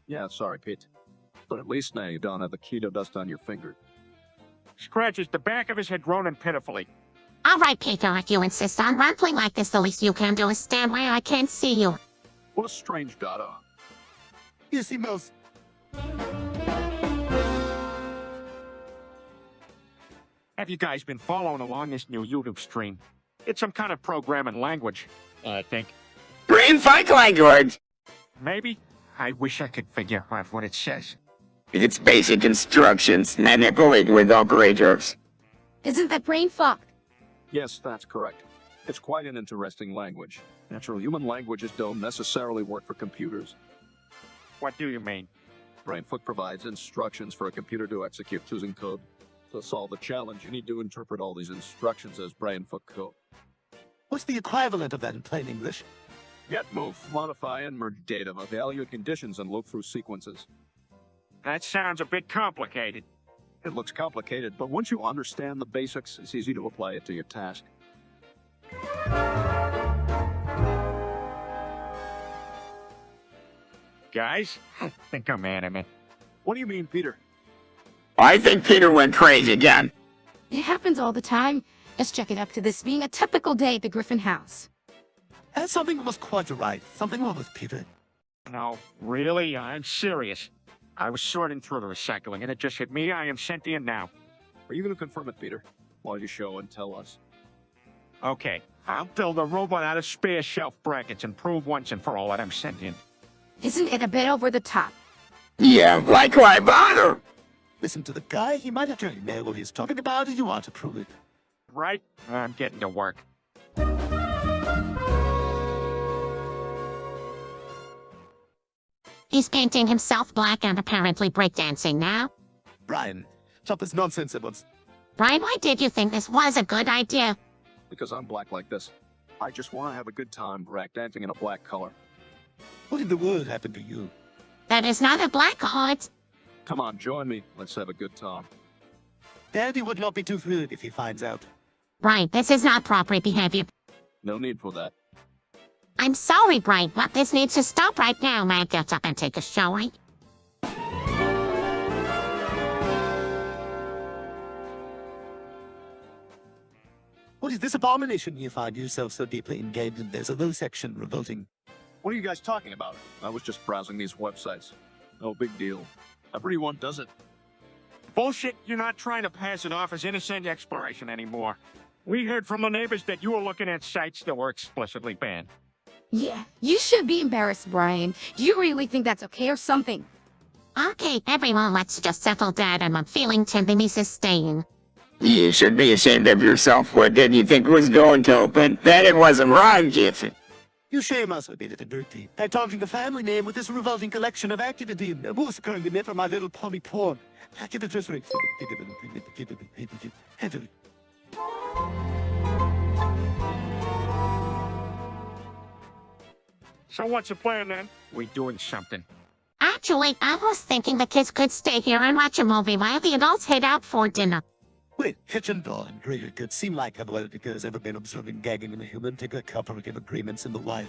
Yeah, sorry, Pete. But at least now you don't have the keto dust on your finger. Scratches the back of his head groaning pitifully. All right, Peter, if you insist on role-playing like this, the least you can do is stand where I can't see you. What a strange data. Yes, he most. Have you guys been following along this new YouTube stream? It's some kind of programming language, I think. Brain fuck language! Maybe? I wish I could figure out what it says. It's basic instructions, manipulating with operators. Isn't that brain fuck? Yes, that's correct. It's quite an interesting language. Natural human languages don't necessarily work for computers. What do you mean? BrainFuck provides instructions for a computer to execute using code. To solve the challenge, you need to interpret all these instructions as BrainFuck code. What's the equivalent of that in plain English? Get, move, modify, and merge data, evaluate conditions, and loop through sequences. That sounds a bit complicated. It looks complicated, but once you understand the basics, it's easy to apply it to your task. Guys, I think I'm anime. What do you mean, Peter? I think Peter went crazy again. It happens all the time. Let's check it up to this being a typical day at the Griffin house. Something was quite right. Something wrong with Peter. No, really? I'm serious. I was sorting through the recycling and it just hit me. I am sentient now. Are you going to confirm it, Peter? Why don't you show and tell us? Okay, I'll build a robot out of spare shelf brackets and prove once and for all that I'm sentient. Isn't it a bit over the top? Yeah, like why bother? Listen to the guy. He might actually know what he's talking about if you want to prove it. Right? I'm getting to work. He's painting himself black and apparently breakdancing now. Brian, stop this nonsense at once. Brian, why did you think this was a good idea? Because I'm black like this. I just want to have a good time dancing in a black color. What in the world happened to you? That is not a black hole, it's... Come on, join me. Let's have a good time. Daddy would not be too thrilled if he finds out. Brian, this is not proper behavior. No need for that. I'm sorry, Brian, but this needs to stop right now. May I get up and take a showering? What is this abomination you find yourself so deeply engaged in? There's a little section revolting. What are you guys talking about? I was just browsing these websites. No big deal. Everyone does it. Bullshit, you're not trying to pass it off as innocent exploration anymore. We heard from the neighbors that you were looking at sites that were explicitly banned. Yeah, you should be embarrassed, Brian. Do you really think that's okay or something? Okay, everyone, let's just settle down. I'm feeling to sustain. You should be ashamed of yourself. What did you think was going to open? That it wasn't wrong, Jiffy. You shame us a bit at the dirty. By taunting the family name with this revolting collection of activity most currently meant for my little poly porn. So what's the plan then? We doing something. Actually, I was thinking the kids could stay here and watch a movie while the adults head out for dinner. Wait, kitchen door and greater good seem like otherwise because ever been observing gagging in a human take a cooperative agreements in the wild.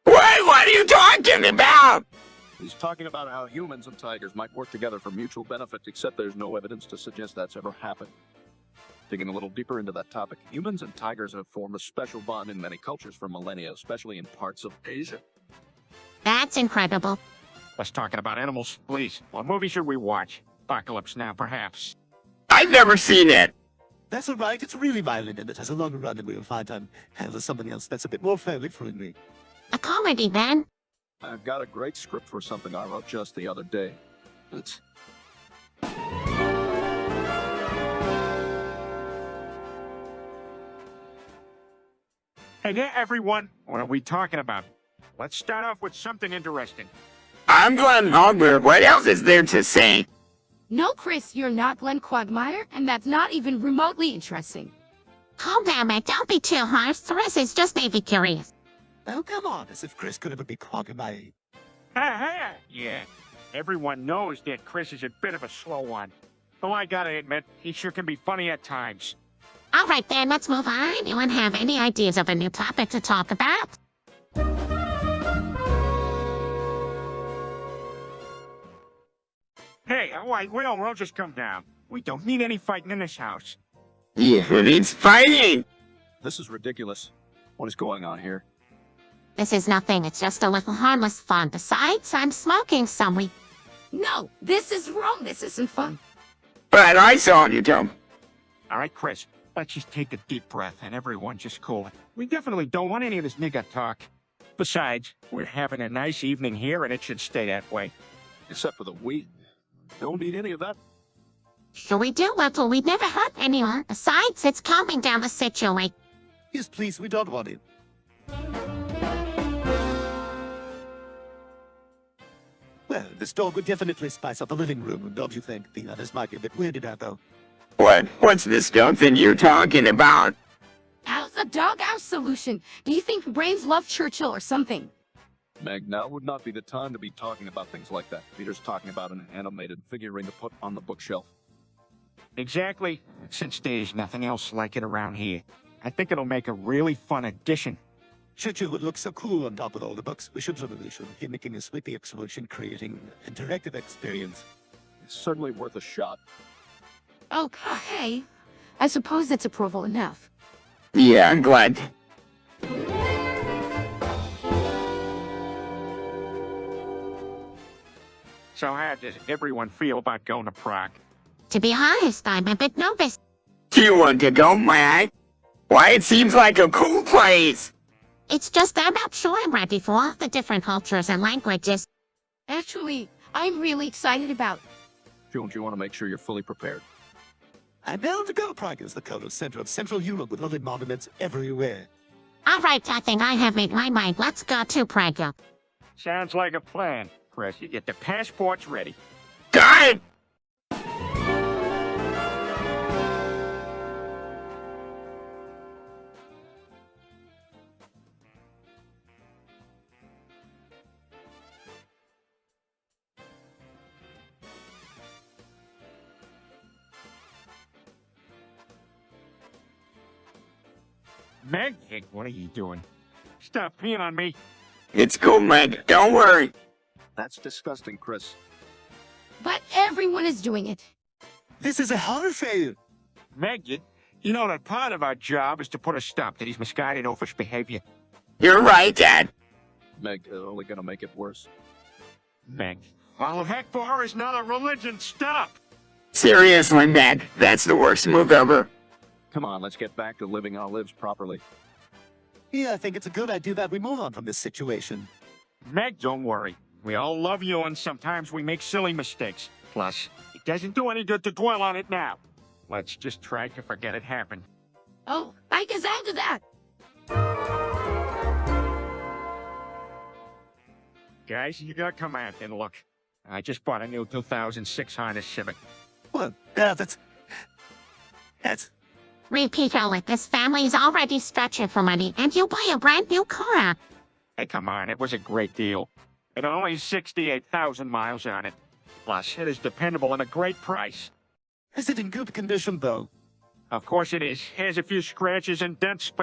What are you talking about? He's talking about how humans and tigers might work together for mutual benefit, except there's no evidence to suggest that's ever happened. Digging a little deeper into that topic, humans and tigers have formed a special bond in many cultures for millennia, especially in parts of Asia. That's incredible. Let's talk about animals, please. What movie should we watch? Apocalypse Now, perhaps. I've never seen it. That's alright, it's really violent and it has a longer run and we'll find time. Have something else that's a bit more family friendly. A comedy, then? I've got a great script for something I wrote just the other day. It's... Hey there, everyone. What are we talking about? Let's start off with something interesting. I'm Glenn Hogberg. What else is there to say? No, Chris, you're not Glenn Quagmire, and that's not even remotely interesting. Oh, damn it, don't be too harsh. Chris is just maybe curious. Oh, come on, as if Chris could ever be clogging my... Yeah. Everyone knows that Chris is a bit of a slow one. Though I gotta admit, he sure can be funny at times. All right, then, let's move on. Anyone have any ideas of a new topic to talk about? We'll just come down. We don't need any fighting in this house. Yeah, who needs fighting? This is ridiculous. What is going on here? This is nothing. It's just a little harmless fun. Besides, I'm smoking some weed. No, this is wrong. This isn't fun. But I saw you, Tom. All right, Chris, let's just take a deep breath and everyone just cool it. We definitely don't want any of this nigga talk. Besides, we're having a nice evening here and it should stay that way. Except for the weed. Don't need any of that. Sure we do, little. We'd never hurt anyone. Besides, it's calming down the situation. Yes, please, we don't want it. Well, this dog would definitely spice up the living room, don't you think? The others might be a bit weirded out, though. What's this dog thing you're talking about? How's a doghouse solution? Do you think brains love Churchill or something? Meg, now would not be the time to be talking about things like that. Peter's talking about an animated figurine to put on the bookshelf. Exactly. Since there's nothing else like it around here, I think it'll make a really fun addition. Churchill would look so cool on top of all the books. We should be making a sweepy solution, creating an interactive experience. It's certainly worth a shot. Okay. I suppose that's approval enough. Yeah, I'm glad. So how does everyone feel about going to Prague? To be honest, I'm a bit nervous. Do you want to go, Mag? Why, it seems like a cool place. It's just I'm not sure I'm ready for all the different cultures and languages. Actually, I'm really excited about Don't you want to make sure you're fully prepared? I'm down to go. Prague is the color center of Central Europe with lovely monuments everywhere. All right, I think I have made my mind. Let's go to Prague. Sounds like a plan. Chris, you get the passports ready. God! Meg, hey, what are you doing? Stop peeing on me. It's cool, Meg. Don't worry. That's disgusting, Chris. But everyone is doing it. This is a horror fail. Meg, you know that part of our job is to put a stop to these misguided office behavior. You're right, Dad. Meg, only gonna make it worse. Meg, all heck for is not a religion. Stop! Seriously, Meg, that's the worst move ever. Come on, let's get back to living our lives properly. Yeah, I think it's a good idea that we move on from this situation. Meg, don't worry. We all love you, and sometimes we make silly mistakes. Plus, it doesn't do any good to dwell on it now. Let's just try to forget it happened. Oh, I guess I'll do that. Guys, you gotta come out and look. I just bought a new 2006 Honda Civic. Well, that's... Repeat all it. This family is already stretching for money, and you buy a brand new car. Hey, come on, it was a great deal. It only 68,000 miles on it. Plus, it is dependable and a great price. Is it in good condition, though? Of course it is. Has a few scratches and dents, but